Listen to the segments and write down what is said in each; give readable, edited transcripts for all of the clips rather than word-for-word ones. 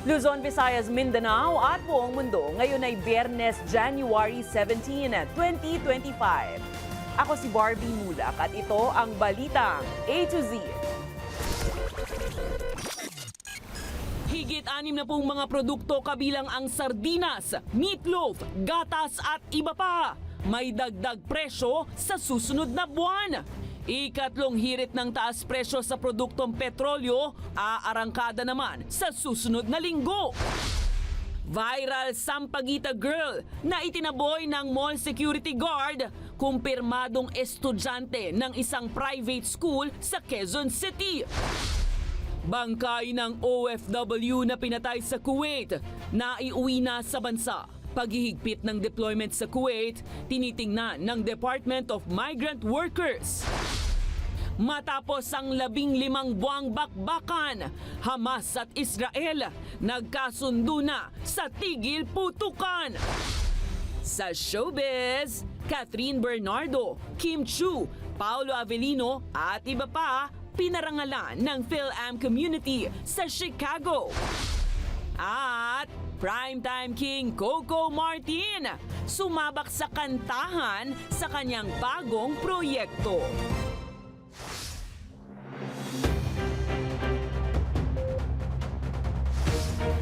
Luzon, Visayas, Mindanao at buong mundo. Ngayon ay Biyernes, January 17, 2025. Ako si Barbie Mulak at ito ang Balitang A to Z. Higit 60 mga produkto kabilang ang sardinas, meatloaf, gatas at iba pa. May dagdag presyo sa susunod na buwan. Ikatlong hirit ng taas presyo sa produktong petrolyo, aarangkada naman sa susunod na linggo. Viral Sampaguita girl na itinaboy ng mall security guard, kumpirmadong estudyante ng isang private school sa Quezon City. Bangkay ng OFW na pinatay sa Kuwait, naiuwi na sa bansa. Paghihigpit ng deployment sa Kuwait, tinitingnan ng Department of Migrant Workers. Matapos ang 15 buwang bakbakan, Hamas at Israel nagkasundo na sa tigil putukan. Sa showbiz, Catherine Bernardo, Kim Chiu, Paolo Avellino at iba pa pinarangalan ng PhilAm community sa Chicago. At Primetime King Coco Martin sumabak sa kantahan sa kanyang bagong proyekto.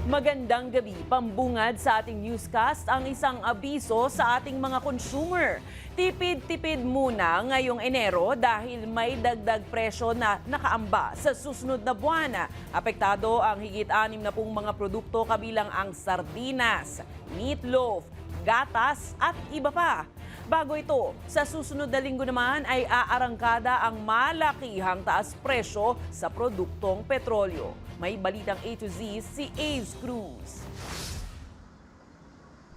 Magandang gabi. Pambungad sa ating newscast ang isang abiso sa ating mga consumer. Tipid-tipid muna ngayong Enero dahil may dagdag presyo na nakaamba sa susunod na buwan. Apektado ang higit 60 mga produkto kabilang ang sardinas, meatloaf, gatas at iba pa. Bago ito, sa susunod na linggo naman ay aarangkada ang malakihang taas presyo sa produktong petrolyo. May balitang A to Z si Ace Cruz.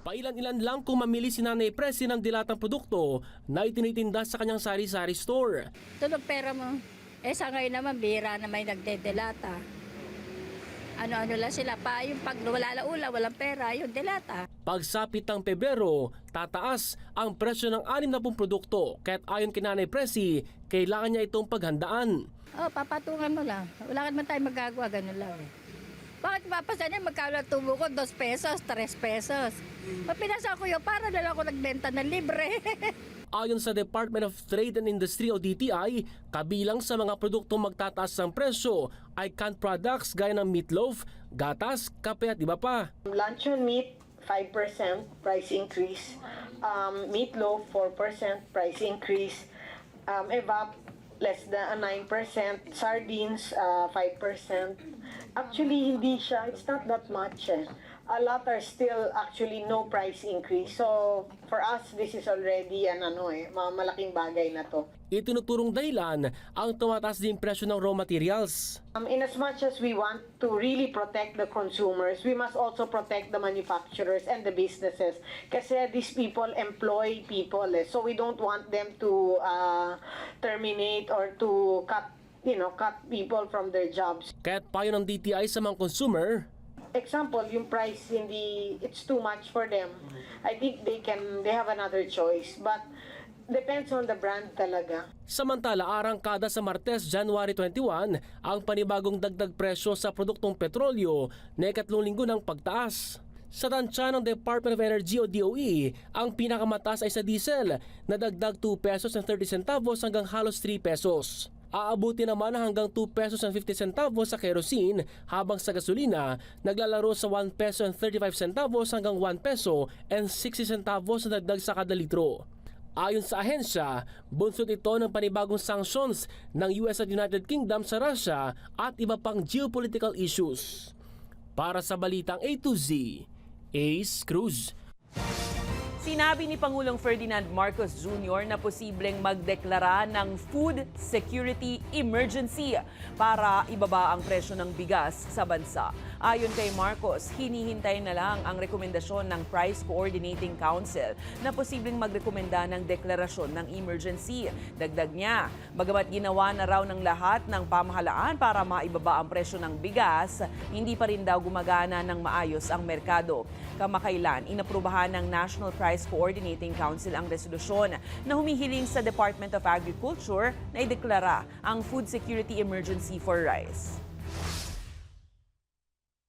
Pailan-ilan lang kung mamili si Nanay Presi ng dilatang produkto na itinitinda sa kanyang sari-sari store. Tunog pera mo. Sa ngayon naman, bira na may nagdedelata. Ano-ano lang sila pa, yung pag wala ula, walang pera, yung delata. Pagsapit ng Pebrero, tataas ang presyo ng 60 produkto. Kaya't ayon kay Nanay Presi, kailangan niya itong paghandaan. Papatungan mo lang. Wala ka naman tayo magagawa, ganun lang. Bakit mapasan niya, magkano ang tubo ko? 2 pesos, 3 pesos. Mapinasa ko yun, para na lang ako nagbenta ng libre. Ayon sa Department of Trade and Industry o DTI, kabilang sa mga produktong magtataas ng presyo ay canned products gaya ng meatloaf, gatas, kape at iba pa. Luncheon meat, 5% price increase. Meatloaf, 4% price increase. Evap, less than 9%. Sardines, 5%. Actually, hindi siya. It's not that much. A lot are still actually no price increase. So, for us, this is already malaking bagay na to. Itinuturong dahilan ang tumataas din presyo ng raw materials. In as much as we want to really protect the consumers, we must also protect the manufacturers and the businesses. Kasi these people employ people. So we don't want them to terminate or to cut people from their jobs. Kaya't payo ng DTI sa mga consumer, example, yung price it's too much for them. I think they have another choice, but depends on the brand talaga. samantala arangkada sa Martes, January 21, ang panibagong dagdag presyo sa produktong petrolyo na ikatlong linggo ng pagtaas. Sa tansya ng Department of Energy o DOE, ang pinakamataas ay sa diesel na dagdag 2 pesos and 30 centavos hanggang halos 3 pesos. Aabuti naman hanggang 2 pesos and 50 centavos sa kerosene, habang sa gasolina naglalaro sa 1 peso and 35 centavos hanggang 1 peso and 60 centavos na dagdag sa kada litro. Ayon sa ahensya, bunsod ito ng panibagong sanctions ng US at United Kingdom sa Russia at iba pang geopolitical issues. Para sa Balitang A to Z, Ace Cruz. Sinabi ni Pangulong Ferdinand Marcos Jr. na posibleng magdeklara ng food security emergency para ibaba ang presyo ng bigas sa bansa. Ayon kay Marcos, hinihintay na lang ang rekomendasyon ng Price Coordinating Council na posibleng magrekomenda ng deklarasyon ng emergency. Dagdag niya, bagamat ginawa na raw ng lahat ng pamahalaan para maibaba ang presyo ng bigas, hindi pa rin daw gumagana ng maayos ang merkado. Kamakailan, inaprubahan ng National Price Coordinating Council ang resolusyon na humihiling sa Department of Agriculture na ideklara ang food security emergency for rice.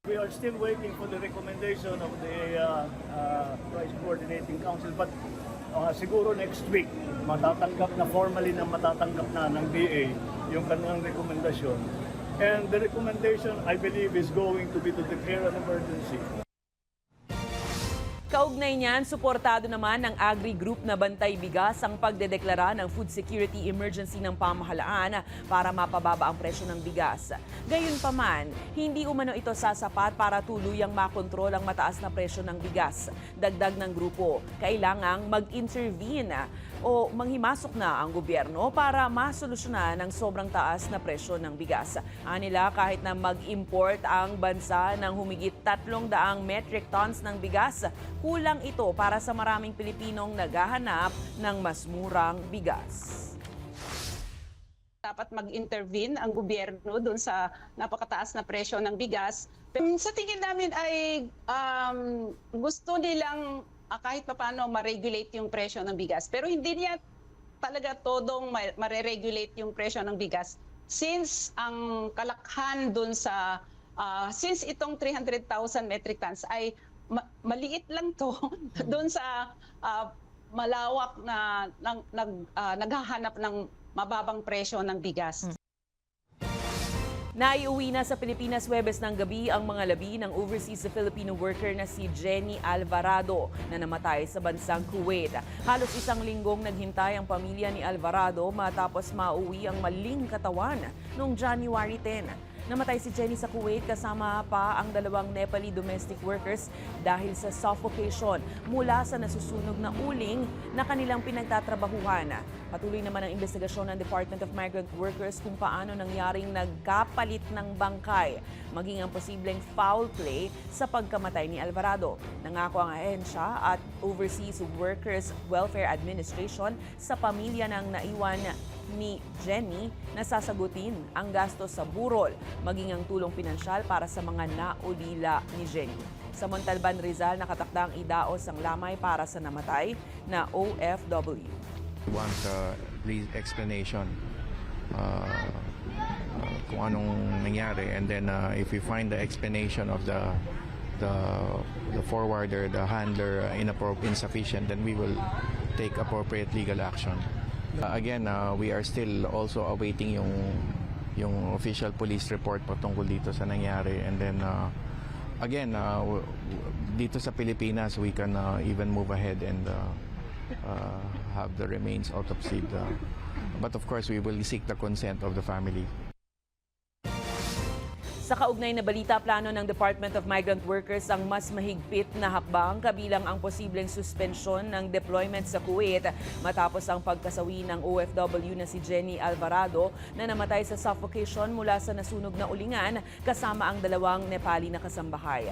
We are still waiting for the recommendation of the Price Coordinating Council, but siguro next week matatanggap na formally na matatanggap na ng DA yung kanilang rekomendasyon. And the recommendation, I believe, is going to be to declare an emergency. Kaugnay niyan, suportado naman ng Agri-Group na Bantay Bigas ang pagdedeklara ng food security emergency ng pamahalaan para mapababa ang presyo ng bigas. Gayunpaman, hindi umano ito sasapat para tuluyang makontrol ang mataas na presyo ng bigas. Dagdag ng grupo, kailangang mag-intervene o manghimasok na ang gobyerno para masolusyonan ang sobrang taas na presyo ng bigas. Anila, kahit na mag-import ang bansa ng humigit 300 metric tons ng bigas, kulang ito para sa maraming Pilipinong naghahanap ng mas murang bigas. Dapat mag-intervene ang gobyerno doon sa napakataas na presyo ng bigas. Sa tingin namin ay gusto nilang kahit paano ma-regulate yung presyo ng bigas. Pero hindi niya talaga todong ma-regulate yung presyo ng bigas since ang kalakhan doon sa since itong 300,000 metric tons ay maliit lang to doon sa malawak na naghahanap ng mababang presyo ng bigas. Naiuwi na sa Pilipinas Huwebes ng gabi ang mga labi ng overseas Filipino worker na si Jenny Alvarado na namatay sa bansang Kuwait. Halos isang linggong naghintay ang pamilya ni Alvarado matapos mauwi ang maling katawan noong January 10. Namatay si Jenny sa Kuwait kasama pa ang 2 Nepali domestic workers dahil sa suffocation mula sa nasusunog na uling na kanilang pinagtatrabahuhan. Patuloy naman ang investigasyon ng Department of Migrant Workers kung paano nangyaring nagkapalit ng bangkay, maging ang posibleng foul play sa pagkamatay ni Alvarado. Nangako ang ahensya at Overseas Workers Welfare Administration sa pamilya ng naiwan ni Jenny na sasagutin ang gastos sa burol, maging ang tulong pinansyal para sa mga naulila ni Jenny. Sa Montalban, Rizal, nakatakdang idaos ang lamay para sa namatay na OFW. We want explanation kung anong nangyari, and then if we find the explanation of the forwarder, the handler insufficient, then we will take appropriate legal action. Again, we are still also awaiting yung official police report patungkol dito sa nangyari, and then again, dito sa Pilipinas we can even move ahead and have the remains autopsied, but of course we will seek the consent of the family. Sa kaugnay na balita, plano ng Department of Migrant Workers ang mas mahigpit na hakbang kabilang ang posibleng suspensyon ng deployment sa Kuwait matapos ang pagkasawi ng OFW na si Jenny Alvarado na namatay sa suffocation mula sa nasunog na ulingan kasama ang 2 Nepali na kasambahay.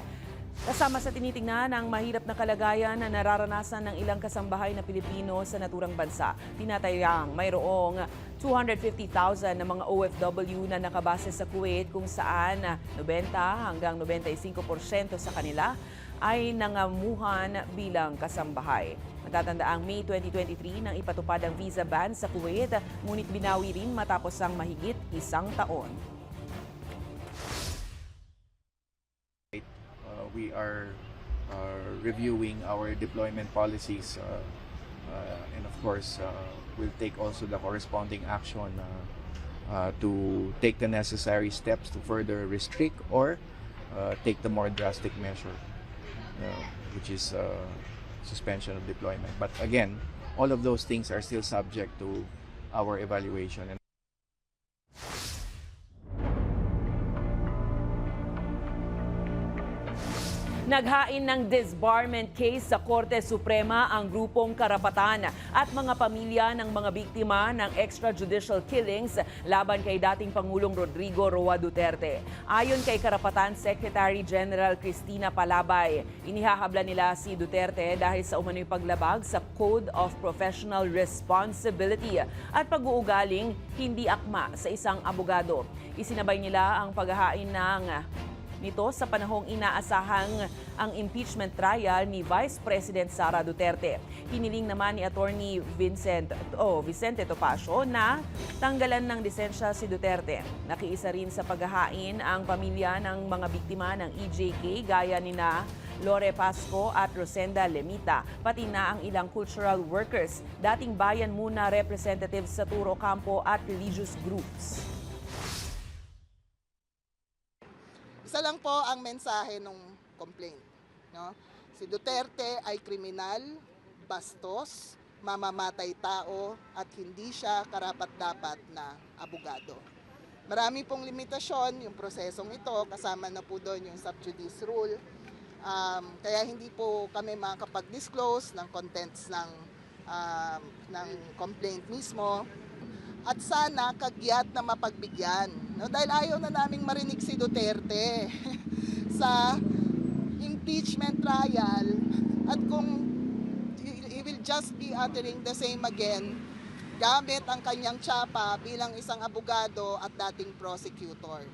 Kasama sa tinitingnan ang mahirap na kalagayan na nararanasan ng ilang kasambahay na Pilipino sa naturang bansa. Tinatayang mayroong 250,000 na mga OFW na nakabase sa Kuwait kung saan 90 hanggang 95% sa kanila ay nangamuhan bilang kasambahay. Matatanda ang May 2023 nang ipatupad ang visa ban sa Kuwait, ngunit binawi rin matapos ang mahigit 1 taon. We are reviewing our deployment policies, and of course we'll take also the corresponding action to take the necessary steps to further restrict or take the more drastic measure, which is suspension of deployment. But again, all of those things are still subject to our evaluation. Naghain ng disbarment case sa Korte Suprema ang grupong Karapatan at mga pamilya ng mga biktima ng extrajudicial killings laban kay dating Pangulong Rodrigo Roa Duterte. Ayon kay Karapatan Secretary General Cristina Palabay, inihahabla nila si Duterte dahil sa umano'y paglabag sa Code of Professional Responsibility at pag-uugaling hindi akma sa isang abogado. Isinabay nila ang paghahain Nito sa panahong inaasahang ang impeachment trial ni Vice President Sara Duterte. Hiniling naman ni Attorney Vicente Topacio na tanggalan ng lisensya si Duterte. Nakiisa rin sa paghahain ang pamilya ng mga biktima ng EJK gaya ni na Lore Pasco at Rosenda Lemita, pati na ang ilang cultural workers, dating Bayan Muna representatives sa Turo Campo at religious groups. Isa lang po ang mensahe ng complaint. No? Si Duterte ay kriminal, bastos, mamamatay tao at hindi siya karapat-dapat na abogado. Marami pong limitasyon yung prosesong ito, kasama na po doon yung sub judice rule. Kaya hindi po kami makakapag-disclose ng contents ng complaint mismo. At sana kagyat na mapagbigyan. No? Dahil ayaw na naming marinig si Duterte sa impeachment trial. At kung he will just be uttering the same again, gamit ang kanyang tsapa bilang isang abogado at dating prosecutor.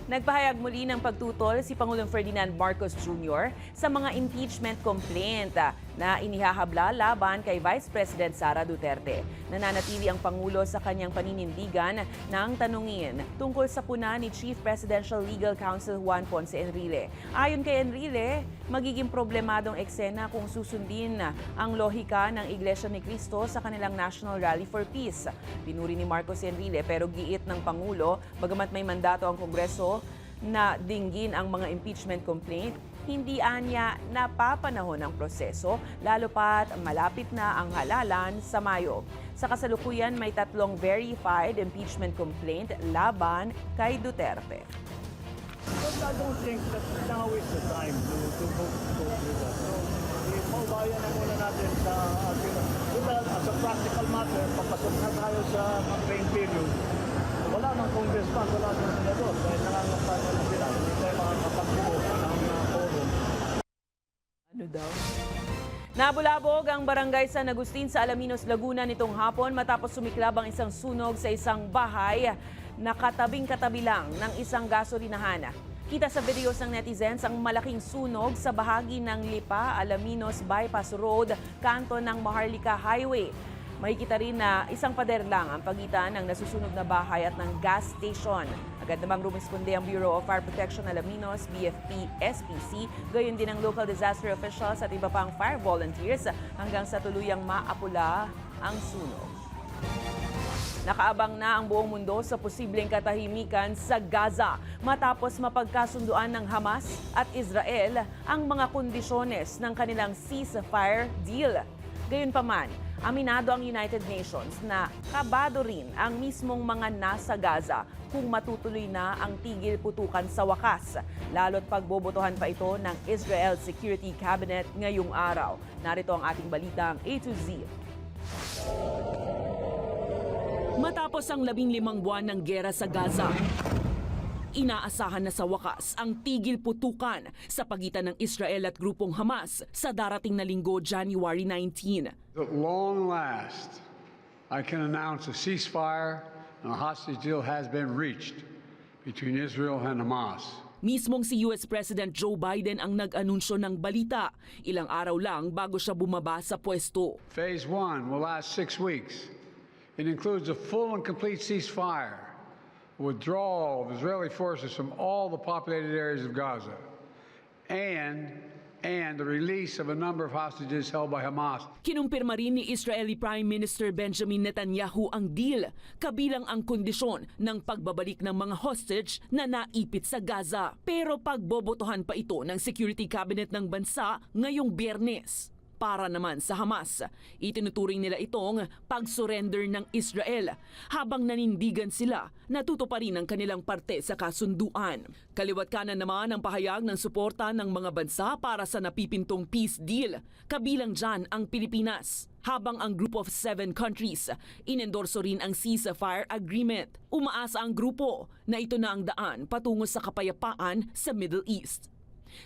Nagpahayag muli ng pagtutol si Pangulong Ferdinand Marcos Jr. sa mga impeachment complaint na inihahabla laban kay Vice President Sara Duterte. Nananatili ang Pangulo sa kanyang paninindigan ng tanungin tungkol sa puna ni Chief Presidential Legal Counsel Juan Ponce Enrile. Ayon kay Enrile, magiging problemadong eksena kung susundin ang lohika ng Iglesia ni Cristo sa kanilang National Rally for Peace. Pinuri ni Marcos Enrile pero giit ng Pangulo, bagamat may mandato ang Kongreso na dinggin ang mga impeachment complaint, hindi anya napapanahon ang proseso, lalo pat malapit na ang halalan sa Mayo. Sa kasalukuyan, may 3 verified impeachment complaint laban kay Duterte. But I don't think that now is the time to go to that. So, paubayan na muna natin sa as a practical matter, papasok na tayo sa campaign period. Wala nang congressman, wala nang senador, dahil nangangapano na sila. Hindi tayo makakapagbuo ng forum. Ano daw? Nabulabog ang barangay San Agustin sa Alaminos, Laguna nitong hapon matapos sumiklab ang isang sunog sa isang bahay na katabing-katabi lang ng isang gasolinahan. Kita sa videos ng netizens ang malaking sunog sa bahagi ng Lipa, Alaminos Bypass Road, kanto ng Maharlika Highway. Makikita rin na isang pader lang ang pagitan ng nasusunog na bahay at ng gas station. Agad namang rumisponde ang Bureau of Fire Protection Alaminos, BFP, SPC, gayon din ang local disaster officials at iba pang fire volunteers hanggang sa tuluyang maapula ang sunog. Nakaabang na ang buong mundo sa posibleng katahimikan sa Gaza matapos mapagkasunduan ng Hamas at Israel ang mga kondisyones ng kanilang ceasefire deal. Gayunpaman, aminado ang United Nations na kabado rin ang mismong mga nasa Gaza kung matutuloy na ang tigil putukan sa wakas, lalo't pagbobotohan pa ito ng Israel Security Cabinet ngayong araw. Narito ang ating balitang A to Z. Matapos ang 15 buwan ng gera sa Gaza, inaasahan na sa wakas ang tigil putukan sa pagitan ng Israel at grupong Hamas sa darating na linggo, January 19. At long last, I can announce a ceasefire and a hostage deal has been reached between Israel and Hamas. Mismong si US President Joe Biden ang nag-anunsyo ng balita, ilang araw lang bago siya bumaba sa pwesto. Phase 1 will last 6 weeks. It includes a full and complete ceasefire, withdrawal of Israeli forces from all the populated areas of Gaza, and the release of a number of hostages held by Hamas. Kinumpirma rin ni Israeli Prime Minister Benjamin Netanyahu ang deal, kabilang ang kondisyon ng pagbabalik ng mga hostage na naipit sa Gaza. Pero pagbobotohan pa ito ng Security Cabinet ng bansa ngayong Biyernes. Para naman sa Hamas, itinuturing nila itong pag-surrender ng Israel habang nanindigan sila na tutuparin ang kanilang parte sa kasunduan. Kaliwat kanan naman ang pahayag ng suporta ng mga bansa para sa napipintong peace deal, kabilang dyan ang Pilipinas. Habang ang Group of 7 countries, inendorso rin ang ceasefire agreement. Umaasa ang grupo na ito na ang daan patungo sa kapayapaan sa Middle East.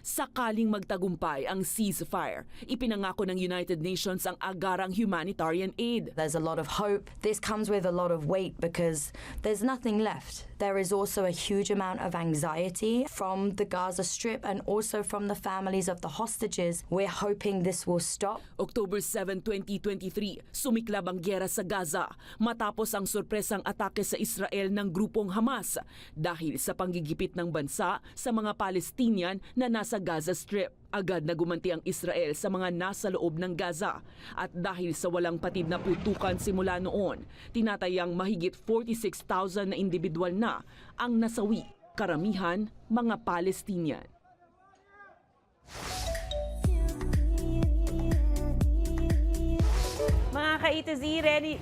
Sakaling magtagumpay ang ceasefire, ipinangako ng United Nations ang agarang humanitarian aid. There's a lot of hope. This comes with a lot of weight because there's nothing left. There is also a huge amount of anxiety from the Gaza Strip and also from the families of the hostages. We're hoping this will stop. October 7, 2023, sumiklab ang gyera sa Gaza matapos ang sorpresang atake sa Israel ng grupong Hamas dahil sa panggigipit ng bansa sa mga Palestinian na nasa Gaza Strip. Agad na gumanti ang Israel sa mga nasa loob ng Gaza at dahil sa walang patid na putukan simula noon, tinatayang mahigit 46,000 na individual na ang nasawi, karamihan mga Palestinian. Mga ka-A to Z,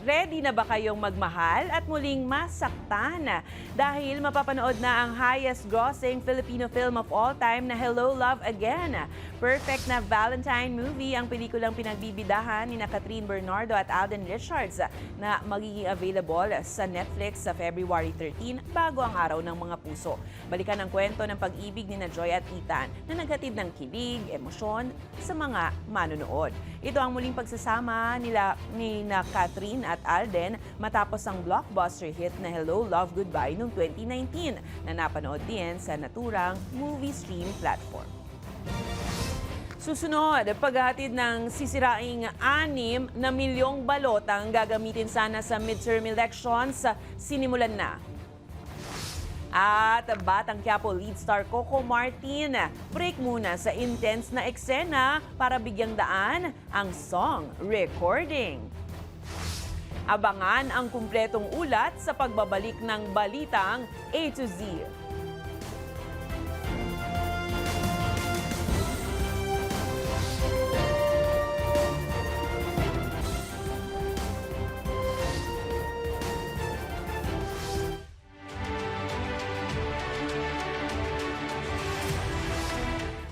ready na ba kayong magmahal at muling masaktan? Dahil mapapanood na ang highest-grossing Filipino film of all time na Hello, Love Again. Perfect na Valentine movie ang pelikulang pinagbibidahan ni Catherine Bernardo at Alden Richards na magiging available sa Netflix sa February 13 bago ang Araw ng Mga Puso. Balikan ang kwento ng pag-ibig ni Joy at Ethan na naghatid ng kilig, emosyon sa mga manonood. Ito ang muling pagsasama ni Catherine at Alden matapos ang blockbuster hit na Hello, Love, Goodbye noong 2019 na napanood din sa naturang movie stream platform. Susunod, paghahatid ng sisiraing 6 na milyong balotang gagamitin sana sa midterm elections, sinimulan na. At Batang Quiapo lead star Coco Martin, break muna sa intense na eksena para bigyang daan ang song recording. Abangan ang kumpletong ulat sa pagbabalik ng Balitang A to Z.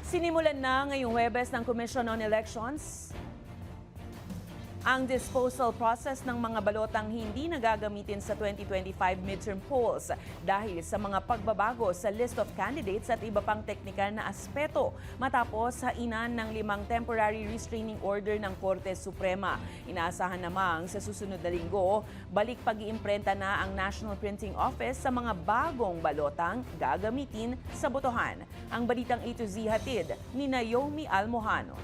Sinimulan na ngayong Huwebes ng Commission on Elections ang disposal process ng mga balotang hindi nagagamitin sa 2025 midterm polls dahil sa mga pagbabago sa list of candidates at iba pang teknikal na aspeto matapos hainan ng 5 temporary restraining order ng Korte Suprema. Inaasahan namang sa susunod na linggo, balik pag-iimprenta na ang National Printing Office sa mga bagong balotang gagamitin sa botohan. Ang Balitang A to Z hatid ni Naomi Almojano.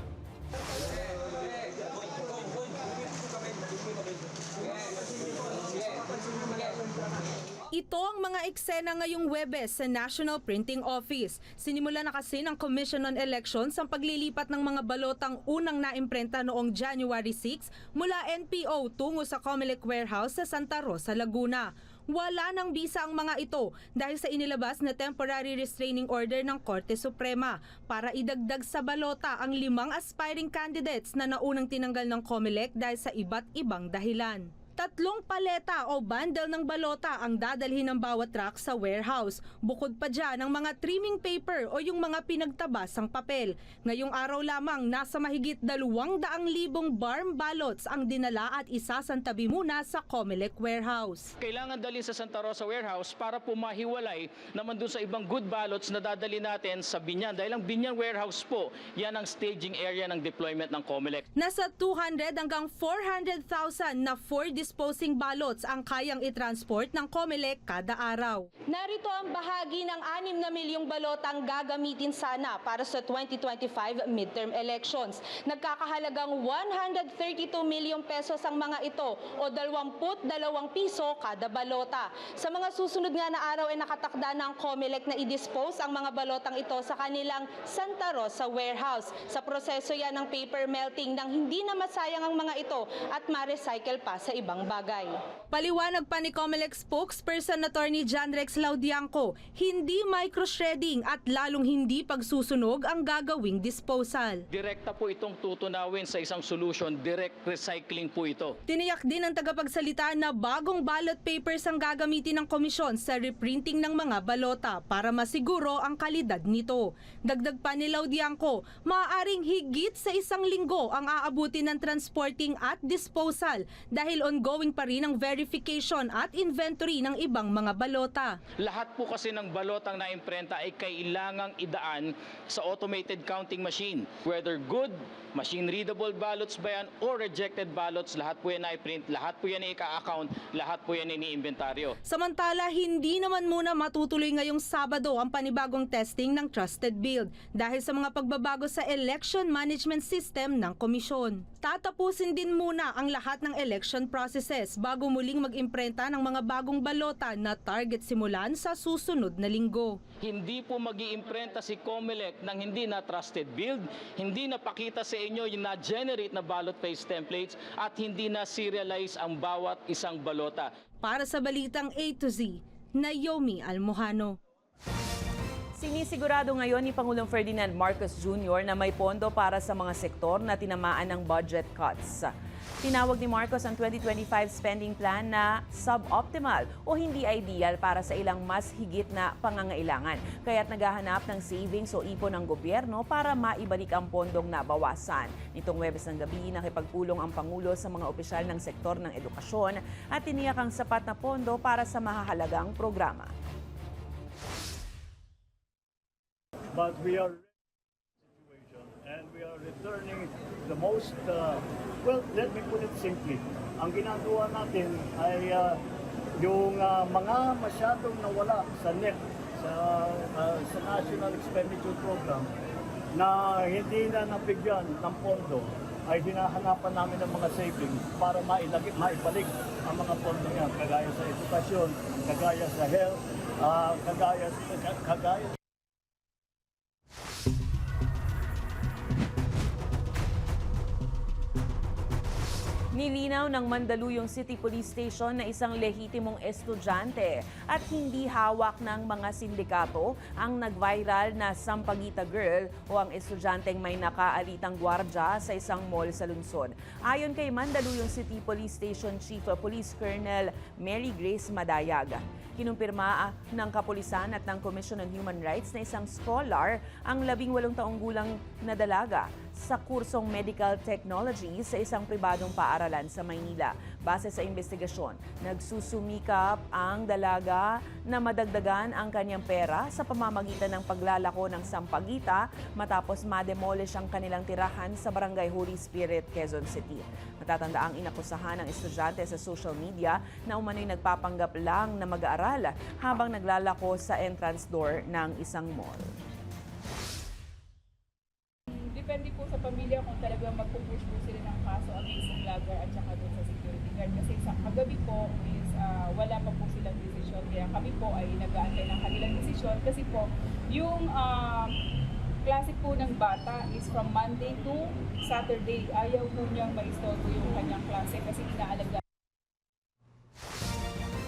Ito ang mga eksena ngayong Huwebes sa National Printing Office. Sinimula na kasi ng Commission on Elections ang paglilipat ng mga balotang unang naimprenta noong January 6 mula NPO tungo sa Comelec Warehouse sa Santa Rosa, Laguna. Wala nang bisa ang mga ito dahil sa inilabas na temporary restraining order ng Korte Suprema para idagdag sa balota ang 5 aspiring candidates na naunang tinanggal ng Comelec dahil sa iba't ibang dahilan. 3 paleta o bundle ng balota ang dadalhin ng bawat truck sa warehouse. Bukod pa dyan ang mga trimming paper o yung mga pinagtabasang papel. Ngayong araw lamang, nasa mahigit 200,000 barm ballots ang dinala at isasantabi muna sa Comelec Warehouse. Kailangan dalhin sa Santa Rosa Warehouse para pumahiwalay naman dun sa ibang good ballots na dadali natin sa Binyan. Dahil ang Binyan Warehouse po, yan ang staging area ng deployment ng Comelec. Nasa 200 hanggang 400,000 na disposing ballots ang kayang i-transport ng Comelec kada araw. Narito ang bahagi ng 6 na milyong balotang gagamitin sana para sa 2025 midterm elections. Nagkakahalagang 132 milyong pesos ang mga ito o 22 piso kada balota. Sa mga susunod nga na araw ay nakatakda ng Comelec na i-dispose ang mga balotang ito sa kanilang Santa Rosa Warehouse. Sa proseso yan ng paper melting nang hindi na masayang ang mga ito at ma-recycle pa sa ibang bagay. Paliwanag pa ni Comelec spokesperson Attorney John Rex Laudianco, hindi micro-shredding at lalong hindi pagsusunog ang gagawing disposal. Direkta po itong tutunawin sa isang solution, direct recycling po ito. Tiniyak din ng tagapagsalita na bagong ballot papers ang gagamitin ng komisyon sa reprinting ng mga balota para masiguro ang kalidad nito. Dagdag pa ni Laudianco, maaaring higit sa 1 linggo ang aabutin ng transporting at disposal dahil ongoing ongoing pa rin ang verification at inventory ng ibang mga balota. Lahat po kasi ng balotang naimprenta ay kailangang idaan sa automated counting machine. Whether good, machine-readable ballots ba yan or rejected ballots, lahat po yan na-print, lahat po yan i-account, lahat po yan ini-inventaryo. Samantala, hindi naman muna matutuloy ngayong Sabado ang panibagong testing ng Trusted Build dahil sa mga pagbabago sa election management system ng komisyon. Tatapusin din muna ang lahat ng election processes bago muling mag-imprenta ng mga bagong balota na target simulan sa susunod na linggo. Hindi po mag-iimprenta si COMELEC ng hindi na trusted build, hindi na pakita sa inyo yung na-generate na ballot face templates at hindi na serialize ang bawat isang balota. Para sa Balitang A to Z, Naomi Almojano. Sinisigurado ngayon ni Pangulong Ferdinand Marcos Jr. na may pondo para sa mga sektor na tinamaan ng budget cuts. Tinawag ni Marcos ang 2025 spending plan na suboptimal o hindi ideal para sa ilang mas higit na pangangailangan. Kaya't naghahanap ng savings o ipon ng gobyerno para maibalik ang pondong nabawasan. Nitong Huwebes ng gabi, nakipagpulong ang Pangulo sa mga opisyal ng sektor ng edukasyon at tiniyak ang sapat na pondo para sa mahahalagang programa. But we are situation and we are returning the most, well, let me put it simply. Ang ginagawa natin ay yung mga masyadong nawala sa NEP, sa National Expenditure Program, na hindi na nabigyan ng pondo, ay hinahanapan namin ng mga savings para maibalik ang mga pondo niya, kagaya sa edukasyon, kagaya sa health, kagaya Nilinaw ng Mandaluyong City Police Station na isang lehitimong estudyante at hindi hawak ng mga sindikato ang nag-viral na Sampaguita Girl o ang estudyanteng may nakaalitang gwardya sa isang mall sa lungsod. Ayon kay Mandaluyong City Police Station Chief Police Colonel Mary Grace Madayag, kinumpirma ng kapulisan at ng Commission on Human Rights na isang scholar ang 18 taong gulang na dalaga sa kursong Medical Technology sa isang pribadong paaralan sa Maynila. Base sa investigasyon, nagsusumikap ang dalaga na madagdagan ang kanyang pera sa pamamagitan ng paglalako ng sampagita matapos ma-demolish ang kanilang tirahan sa Barangay Holy Spirit, Quezon City. Matatandaang inakusahan ng estudyante sa social media na umano'y nagpapanggap lang na mag-aaral habang naglalako sa entrance door ng isang mall. Depende po sa pamilya kung talagang magpupush po sila ng kaso against sa vlogger at saka doon sa security guard. Kasi sa kagabi po is wala pa po silang desisyon. Kaya kami po ay nag-aantay ng kanilang desisyon. Kasi po yung klase po ng bata is from Monday to Saturday. Ayaw po niyang ma-install po yung kanyang klase kasi inaalaga.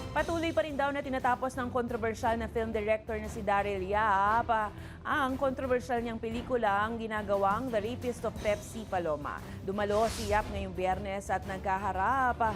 Patuloy pa rin daw na tinatapos ng kontrobersyal na film director na si Daryl Yap ang kontrobersyal niyang pelikulang ginagawang The Rapist of Pepsi Paloma. Dumalo si Yap ngayong Biyernes at nagkaharap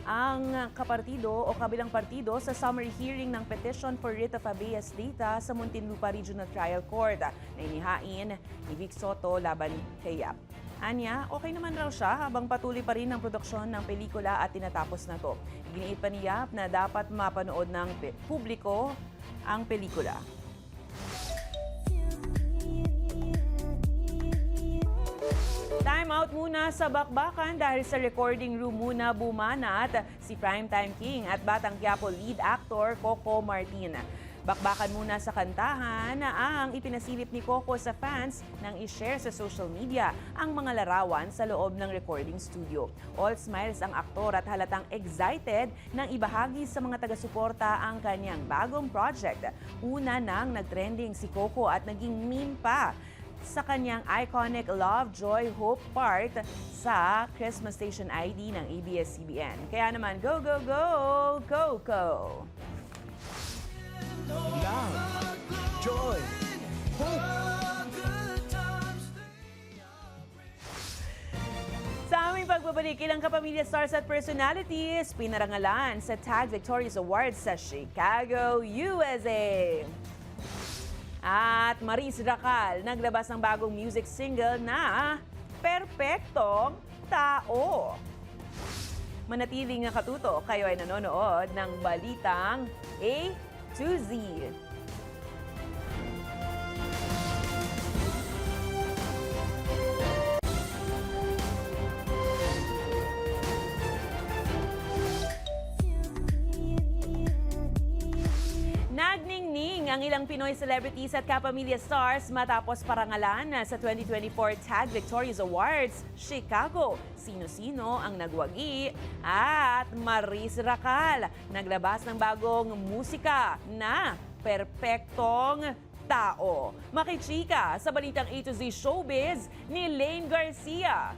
ang kapartido o kabilang partido sa summary hearing ng petition for writ of habeas data sa Muntinlupa Regional Trial Court na inihain ni Vic Soto laban kay Yap. Anya, okay naman raw siya habang patuloy pa rin ang produksyon ng pelikula at tinatapos na to. Iginiit pa ni Yap na dapat mapanood ng publiko ang pelikula. Time out muna sa bakbakan dahil sa recording room muna bumanat si Primetime King at Batang Quiapo lead actor Coco Martin. Bakbakan muna sa kantahan na ang ipinasilip ni Coco sa fans nang i-share sa social media ang mga larawan sa loob ng recording studio. All smiles ang aktor at halatang excited nang ibahagi sa mga taga-suporta ang kanyang bagong project. Una nang nagtrending si Coco at naging meme pa sa kanyang iconic Love, Joy, Hope part sa Christmas Station ID ng ABS-CBN. Kaya naman, go, go, go, Coco! Love, joy, hope. Sa aming pagbabalik, ilang kapamilya stars at personalities pinarangalan sa Tag Victorious Awards sa Chicago, USA. At Maris Racal naglabas ng bagong music single na Perpektong Tao. Manatiling nakatuto, kayo ay nanonood ng Balitang A to Z. Nagningning ang ilang Pinoy celebrities at kapamilya stars matapos parangalan sa 2024 Tag Victorious Awards, Chicago. Sino-sino ang nagwagi? At Maris Racal, naglabas ng bagong musika na Perpektong Tao. Makichika sa Balitang A to Z Showbiz ni Lane Garcia.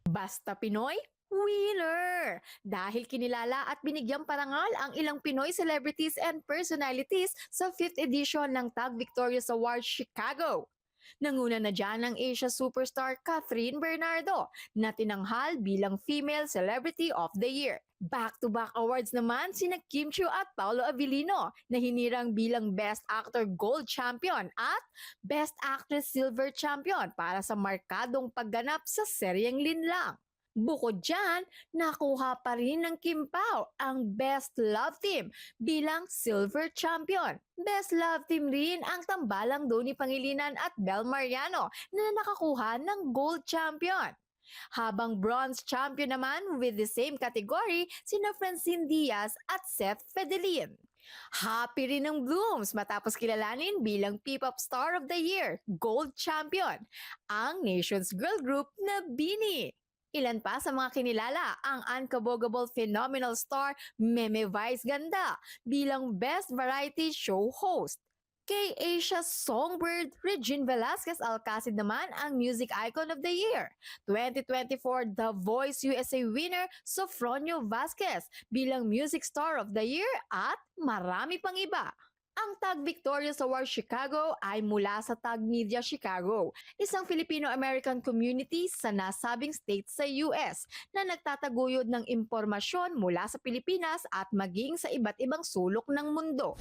Basta Pinoy, winner! Dahil kinilala at binigyang parangal ang ilang Pinoy celebrities and personalities sa 5th edition ng Tag Victorious Awards Chicago. Nanguna na dyan ang Asia superstar Catherine Bernardo na tinanghal bilang Female Celebrity of the Year. Back-to-back awards naman sina Kim Chiu at Paolo Avellino na hinirang bilang Best Actor Gold Champion at Best Actress Silver Champion para sa markadong pagganap sa seryeng Linlang. Bukod dyan, nakuha pa rin ng Kim Pao ang Best Love Team bilang Silver Champion. Best Love Team rin ang tambalang Doni Pangilinan at Bel Mariano na nakakuha ng Gold Champion. Habang Bronze Champion naman with the same category sina Francine Diaz at Seth Fedelin. Happy rin ng Blooms matapos kilalanin bilang P-Pop Star of the Year, Gold Champion, ang Nation's Girl Group na BINI. Ilan pa sa mga kinilala ang unkabogable phenomenal star Meme Vice Ganda bilang Best Variety Show Host. Kay Asia Songbird, Regine Velasquez Alcacid naman ang Music Icon of the Year. 2024 The Voice USA winner Sofronio Vasquez bilang Music Star of the Year at marami pang iba. Ang Tag Victorious Awards Chicago ay mula sa Tag Media Chicago, isang Filipino-American community sa nasabing state sa US na nagtataguyod ng impormasyon mula sa Pilipinas at maging sa iba't ibang sulok ng mundo.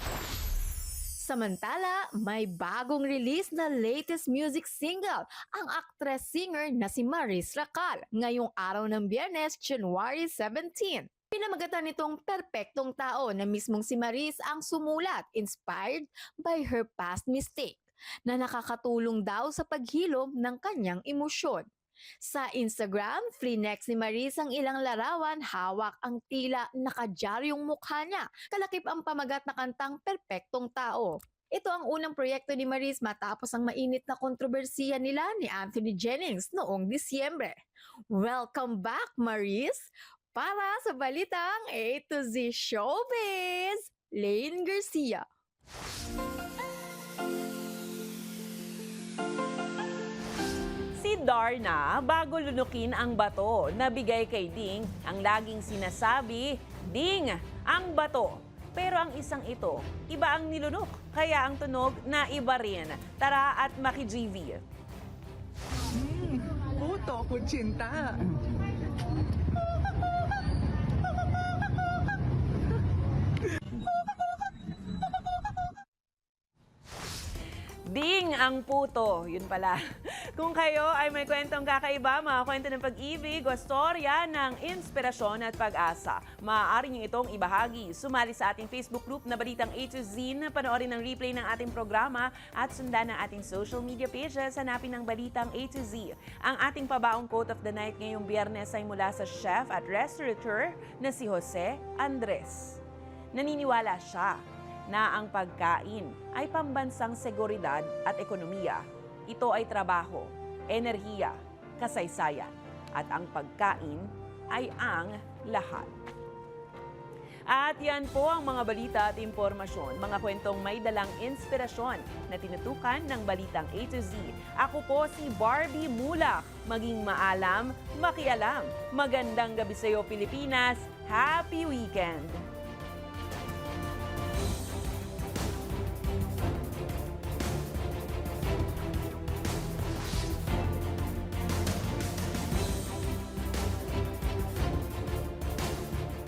Samantala, may bagong release na latest music single ang actress-singer na si Maris Racal ngayong araw ng Biyernes, January 17. Pinamagatan nitong Perpektong Tao na mismong si Maris ang sumulat, inspired by her past mistake, na nakakatulong daw sa paghilom ng kanyang emosyon. Sa Instagram, flinex ni Maris ang ilang larawan, hawak ang tila nakadyar yung mukha niya, kalakip ang pamagat na kantang Perpektong Tao. Ito ang unang proyekto ni Maris matapos ang mainit na kontrobersiya nila ni Anthony Jennings noong Disyembre. Welcome back, Maris! Para sa Balitang A to Z Showbiz, Lane Garcia. Si Darna, bago lunukin ang bato, nabigay kay Ding ang laging sinasabi, Ding, ang bato. Pero ang isang ito, iba ang nilunok, kaya ang tunog na iba rin. Tara at maki-GV. Puto kutsinta. Ding ang puto, yun pala. Kung kayo ay may kwentong kakaiba, mga kwento ng pag-ibig o storya ng inspirasyon at pag-asa, maaari niyo itong ibahagi. Sumali sa ating Facebook group na Balitang A to Z, panoorin ang replay ng ating programa at sundan ang ating social media pages, hanapin ang Balitang A to Z. Ang ating pabaong quote of the night ngayong Biyernes ay mula sa chef at restaurateur na si Jose Andres. Naniniwala siya na ang pagkain ay pambansang seguridad at ekonomiya. Ito ay trabaho, enerhiya, kasaysayan, at ang pagkain ay ang lahat. At yan po ang mga balita at impormasyon, mga kwentong may dalang inspirasyon na tinutukan ng Balitang A to Z. Ako po si Barbie Mulak. Maging maalam, makialam. Magandang gabi sa iyo, Pilipinas. Happy weekend!